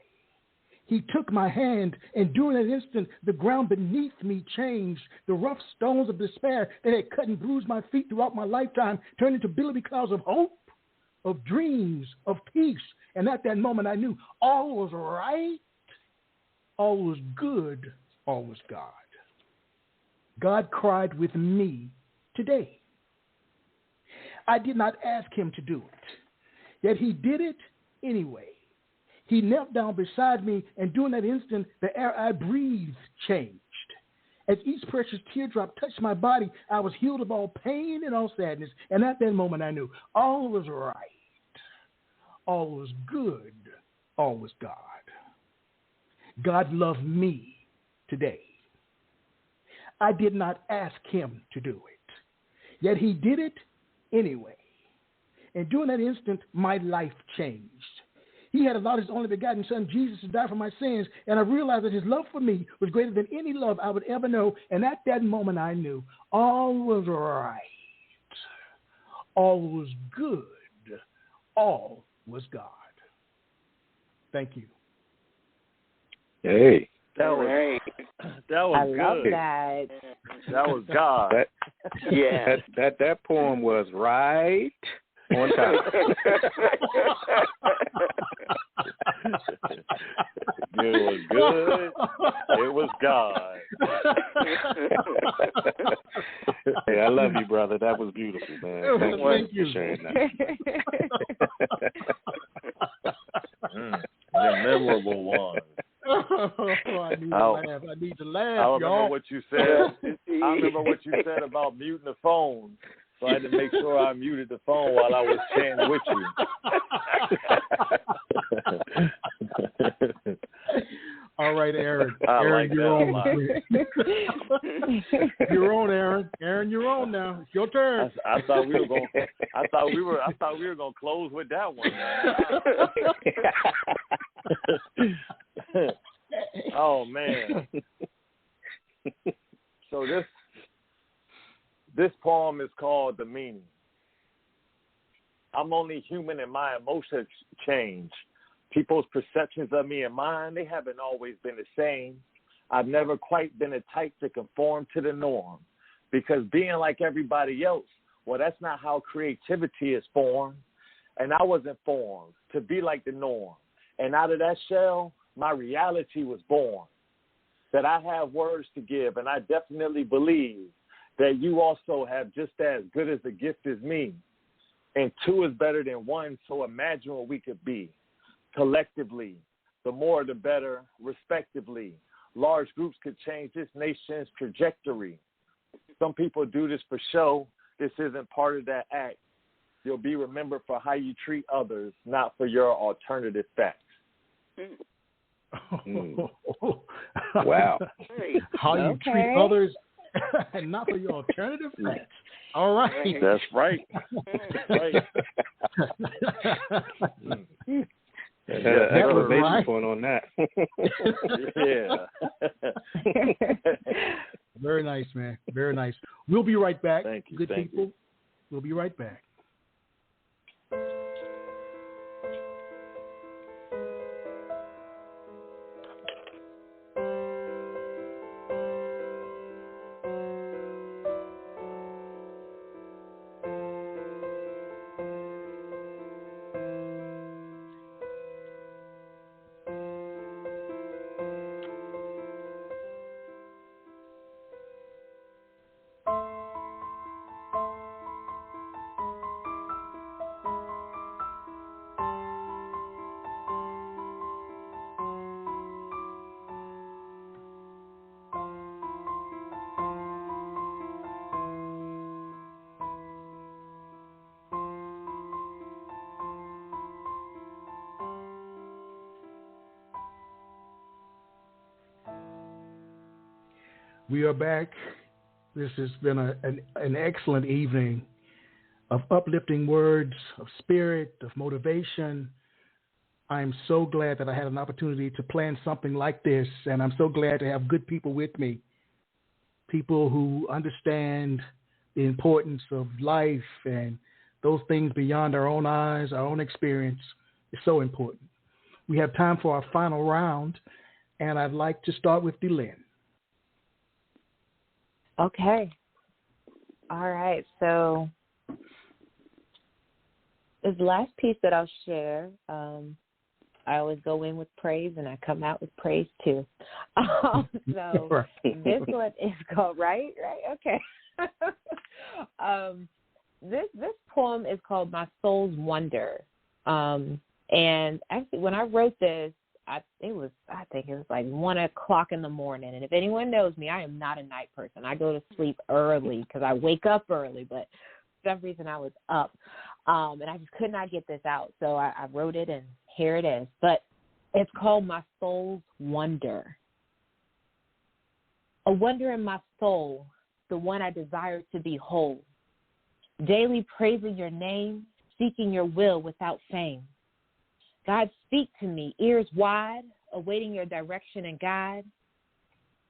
He took my hand, and during that instant, the ground beneath me changed. The rough stones of despair that had cut and bruised my feet throughout my lifetime turned into billowy clouds of hope, of dreams, of peace. And at that moment, I knew all was right, all was good, all was God. God cried with me today. I did not ask him to do it, yet he did it anyway. He knelt down beside me, and during that instant, the air I breathed changed. As each precious teardrop touched my body, I was healed of all pain and all sadness. And at that moment, I knew all was right, all was good, all was God. God loved me today. I did not ask him to do it, yet he did it anyway. And during that instant, my life changed. He had allowed his only begotten son, Jesus, to die for my sins, and I realized that his love for me was greater than any love I would ever know. And at that moment, I knew all was right, all was good, all was God. Thank you. Hey. That was I good. love that. That was God. That poem was right on time. It was good. It was God. Hey, I love you, brother. That was beautiful, man. Thank you for sharing that. The memorable one. I need to laugh. I remember y'all. what you said. I remember what you said about muting the phone. So I had to make sure I muted the phone while I was chanting with you. All right, Aaron. I Aaron, like you're that on. a lot. You're on, Aaron. Aaron, you're on now. It's your turn. I thought we were gonna close with that one. Oh man. So this poem is called The Meaning. I'm only human and my emotions change. People's perceptions of me and mine, they haven't always been the same. I've never quite been the type to conform to the norm, because being like everybody else, well, that's not how creativity is formed. And I wasn't formed to be like the norm. And out of that shell, my reality was born. that I have words to give, and I definitely believe that you also have just as good as a gift as me. And two is better than one, so imagine what we could be. Collectively, the more the better, respectively. Large groups could change this nation's trajectory. Some people do this for show. This isn't part of that act. You'll be remembered for how you treat others, not for your alternative facts. Wow. How you treat others and not for your alternative facts. All right. That's right. Right. Exclamation point on that. Yeah. Very nice, man. Very nice. We'll be right back. Thank you. Good Thank people. you. We'll be right back. We are back. This has been an excellent evening of uplifting words, of spirit, of motivation. I'm so glad that I had an opportunity to plan something like this, and I'm so glad to have good people with me, people who understand the importance of life and those things beyond our own eyes, our own experience is so important. We have time for our final round, and I'd like to start with DeeLynn. Okay. All right. So this last piece that I'll share, I always go in with praise and I come out with praise too. So this one is called, right? Okay. This poem is called My Soul's Wonder. And actually when I wrote this, I think it was like 1 o'clock in the morning. And if anyone knows me, I am not a night person. I go to sleep early because I wake up early, but for some reason I was up. And I just could not get this out. So I wrote it, and here it is. But it's called My Soul's Wonder. A wonder in my soul, the one I desire to behold. Daily praising your name, seeking your will without fame. God, speak to me, ears wide, awaiting your direction and guide.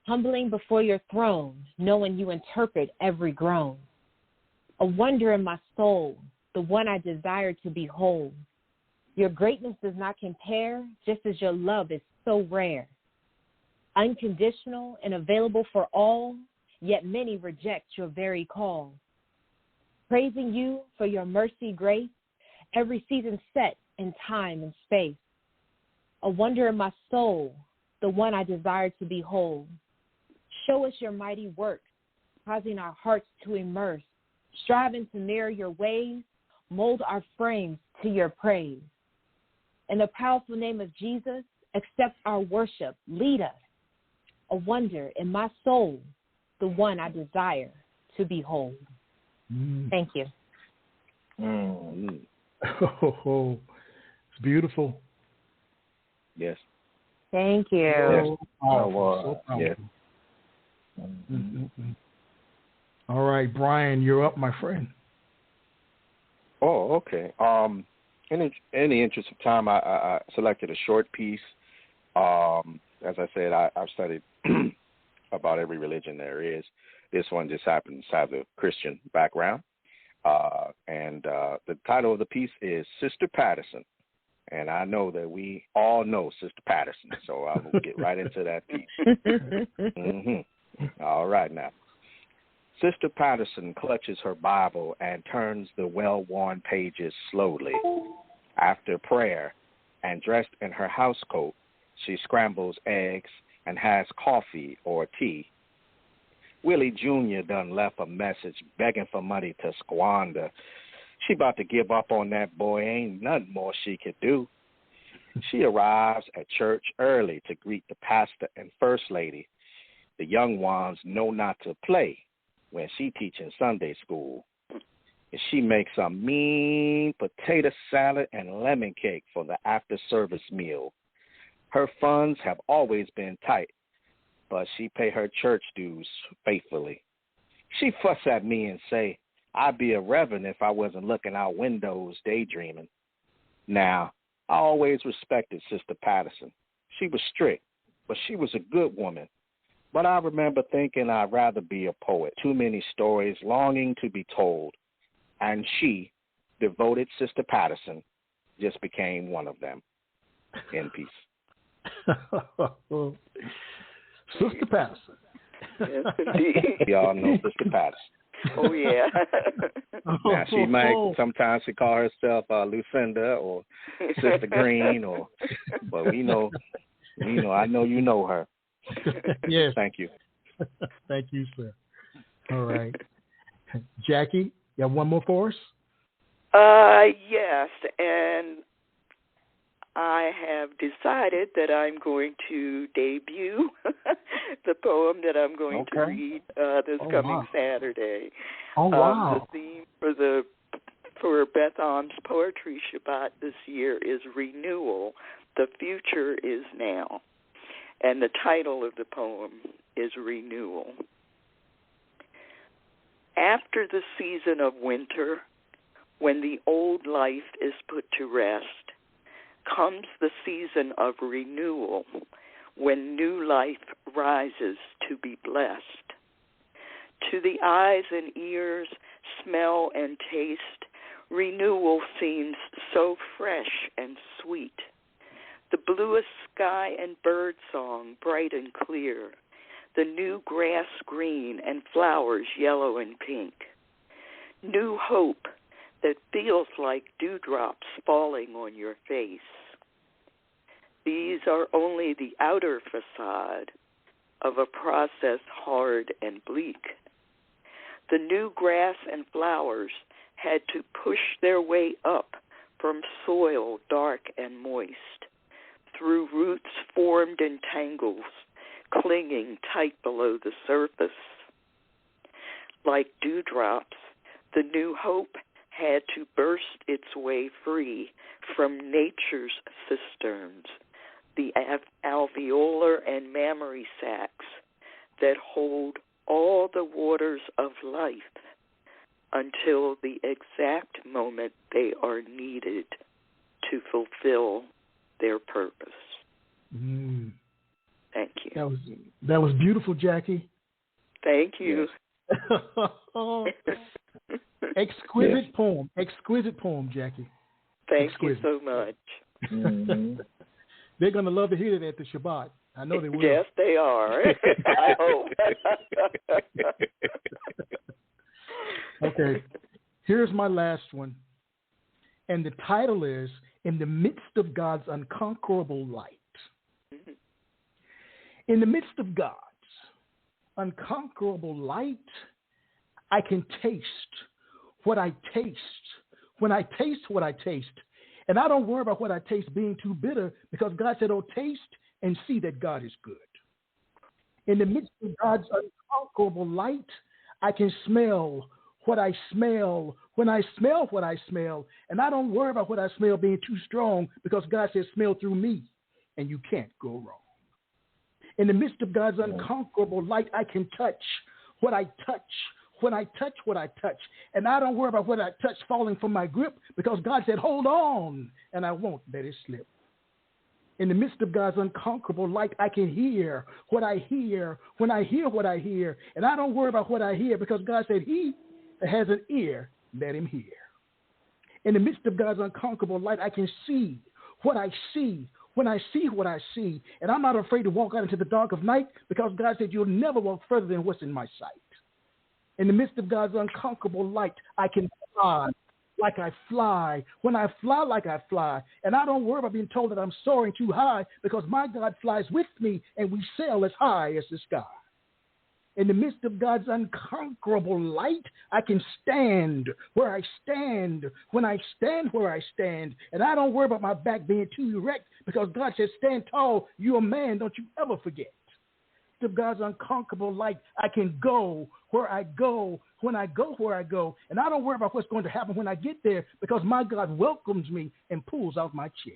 Humbling before your throne, knowing you interpret every groan. A wonder in my soul, the one I desire to behold. Your greatness does not compare, just as your love is so rare. Unconditional and available for all, yet many reject your very call. Praising you for your mercy, grace, every season set in time and space. A wonder in my soul, the one I desire to behold. Show us your mighty works, causing our hearts to immerse, striving to mirror your ways, mold our frames to your praise. In the powerful name of Jesus, accept our worship, lead us. A wonder in my soul, the one I desire to behold. Thank you. Oh, it's beautiful. Yes. Thank you. Yes. So powerful. Yes. All right, Brian, you're up, my friend. Oh, okay. In the interest of time, I selected a short piece. As I said, I've studied about every religion there is. This one just happens to have a Christian background. And the title of the piece is Sister Patterson. And I know that we all know Sister Patterson, so I will get right into that piece. All right, now. Sister Patterson clutches her Bible and turns the well-worn pages slowly. After prayer and dressed in her housecoat, she scrambles eggs, and has coffee or tea. Willie Jr. done left a message begging for money to squander. She about to give up on that boy, ain't nothing more she could do. She arrives at church early to greet the pastor and first lady. The young ones know not to play when she teaching Sunday school. And she makes a mean potato salad and lemon cake for the after-service meal. Her funds have always been tight, but she pay her church dues faithfully. She fuss at me and say, I'd be a reverend if I wasn't looking out windows daydreaming. Now, I always respected Sister Patterson. She was strict, but she was a good woman. But I remember thinking I'd rather be a poet. Too many stories longing to be told. And she, devoted Sister Patterson, just became one of them. In peace. Sister Patterson. Yes, indeed. Y'all know Sister Patterson. Oh, yeah. Now, she might, sometimes she call herself Lucinda or Sister Green, but we know, I know you know her. Yes. Thank you. Thank you, sir. All right. Jackie, you have one more for us? Yes, and I have decided that I'm going to debut the poem that I'm going to read this coming Saturday. Oh, wow. The theme for Beth On's Poetry Shabbat this year is Renewal. The Future is Now. And the title of the poem is Renewal. After the season of winter, when the old life is put to rest, comes the season of renewal, when new life rises to be blessed. To the eyes and ears, smell and taste, renewal seems so fresh and sweet. The bluest sky and bird song bright and clear, the new grass green and flowers yellow and pink. New hope that feels like dewdrops falling on your face. These are only the outer facade of a process hard and bleak. The new grass and flowers had to push their way up from soil dark and moist, through roots formed in tangles, clinging tight below the surface. Like dewdrops, the new hope had to burst its way free from nature's cisterns, the alveolar and mammary sacs that hold all the waters of life until the exact moment they are needed to fulfill their purpose. Thank you. That was beautiful, Jackie. Thank you. Exquisite poem. Exquisite poem, Jackie. Thank you so much. They're going to love to hear that at the Shabbat. I know they will. Yes, they are. I hope. Okay. Here's my last one. And the title is In the Midst of God's Unconquerable Light. In the midst of God's unconquerable light, I can taste what I taste. When I taste what I taste, and I don't worry about what I taste being too bitter, because God said, oh, taste and see that God is good. In the midst of God's unconquerable light, I can smell what I smell. When I smell what I smell, and I don't worry about what I smell being too strong, because God says, smell through me, and you can't go wrong. In the midst of God's unconquerable light, I can touch what I touch. When I touch what I touch, and I don't worry about what I touch falling from my grip, because God said, hold on, and I won't let it slip. In the midst of God's unconquerable light, I can hear what I hear when I hear what I hear, and I don't worry about what I hear, because God said, he that has an ear, let him hear. In the midst of God's unconquerable light, I can see what I see when I see what I see, and I'm not afraid to walk out into the dark of night, because God said, you'll never walk further than what's in my sight. In the midst of God's unconquerable light, I can fly like I fly, when I fly like I fly, and I don't worry about being told that I'm soaring too high, because my God flies with me and we sail as high as the sky. In the midst of God's unconquerable light, I can stand where I stand, when I stand where I stand, and I don't worry about my back being too erect, because God says, stand tall, you're a man, don't you ever forget. Of God's unconquerable light, I can go where I go, when I go where I go, and I don't worry about what's going to happen when I get there, because my God welcomes me and pulls out my chair.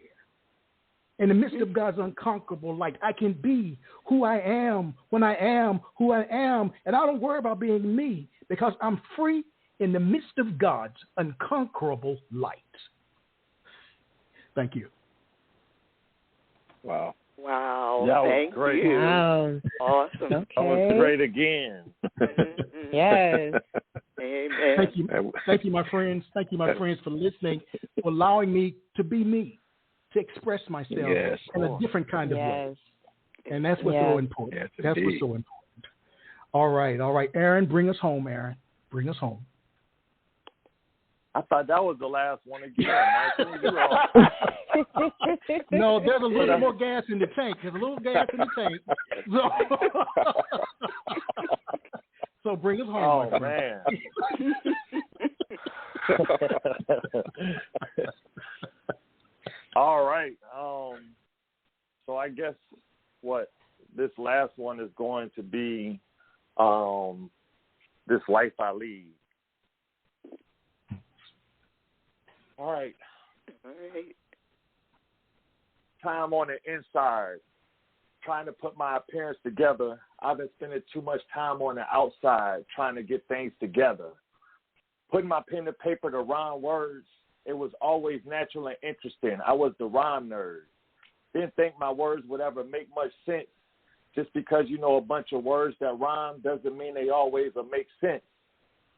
In the midst of God's unconquerable light, I can be who I am when I am who I am, and I don't worry about being me, because I'm free in the midst of God's unconquerable light. Thank you. Wow. Wow. That was Thank great. you. Wow. Awesome. Okay. That was great again. Yes. Amen. Thank you, my friends. Thank you, my friends, for listening, for allowing me to be me, to express myself in a different kind of way. And that's what's so important. Yes, that's what's so important. All right. Aaron, bring us home, Aaron. Bring us home. I thought that was the last one again. No, there's a little more gas in the tank. So bring us home. Oh, man. All right. So I guess this last one is going to be this life I lead. All right. Time on the inside, trying to put my appearance together. I've been spending too much time on the outside trying to get things together. Putting my pen to paper to rhyme words, it was always natural and interesting. I was the rhyme nerd. Didn't think my words would ever make much sense. Just because you know a bunch of words that rhyme doesn't mean they always will make sense.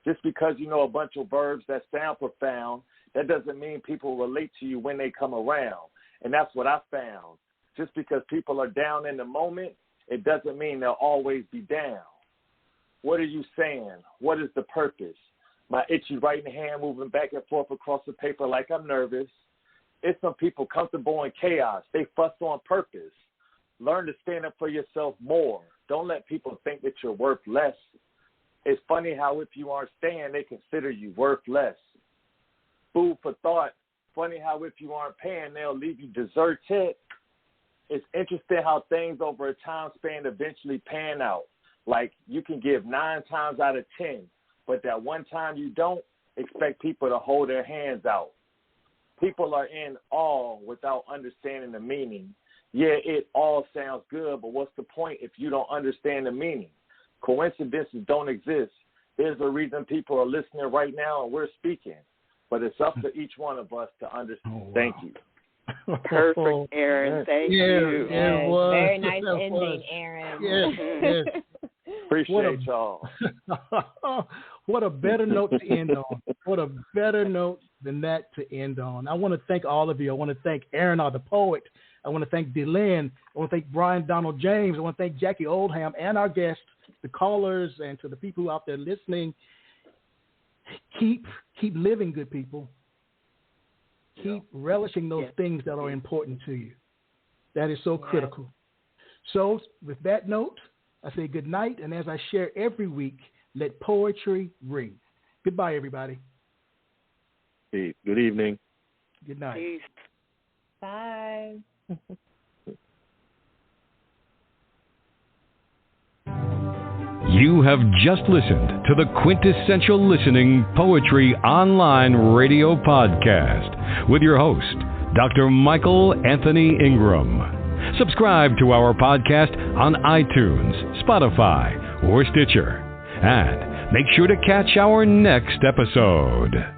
Just because you know a bunch of verbs that sound profound, that doesn't mean people relate to you when they come around. And that's what I found. Just because people are down in the moment, it doesn't mean they'll always be down. What are you saying? What is the purpose? My itchy writing hand moving back and forth across the paper like I'm nervous. It's some people comfortable in chaos. They fuss on purpose. Learn to stand up for yourself more. Don't let people think that you're worth less. It's funny how if you aren't staying, they consider you worth less. Food for thought. Funny how if you aren't paying, they'll leave you deserted. It's interesting how things over a time span eventually pan out. Like you can give 9 times out of 10, but that one time you don't, expect people to hold their hands out. People are in awe without understanding the meaning. Yeah, it all sounds good, but what's the point if you don't understand the meaning? Coincidences don't exist. There's a reason people are listening right now and we're speaking. But it's up to each one of us to understand. Oh, wow. Thank you. Perfect, Aaron. Thank you. Yes, very nice ending, Aaron. Yes. Appreciate y'all. What a better note to end on. What a better note than that to end on. I want to thank all of you. I want to thank Aaron, the poet. I want to thank DeeLynn. I want to thank Brian Donald James. I want to thank Jackie Oldham and our guests, the callers, and to the people out there listening. Keep living, good people. Keep relishing those things that are important to you. That is so critical. So with that note, I say good night, and as I share every week, let poetry ring. Goodbye, everybody. Hey, good evening. Good night. Peace. Bye. You have just listened to the Quintessential Listening Poetry Online Radio Podcast with your host, Dr. Michael Anthony Ingram. Subscribe to our podcast on iTunes, Spotify, or Stitcher. And make sure to catch our next episode.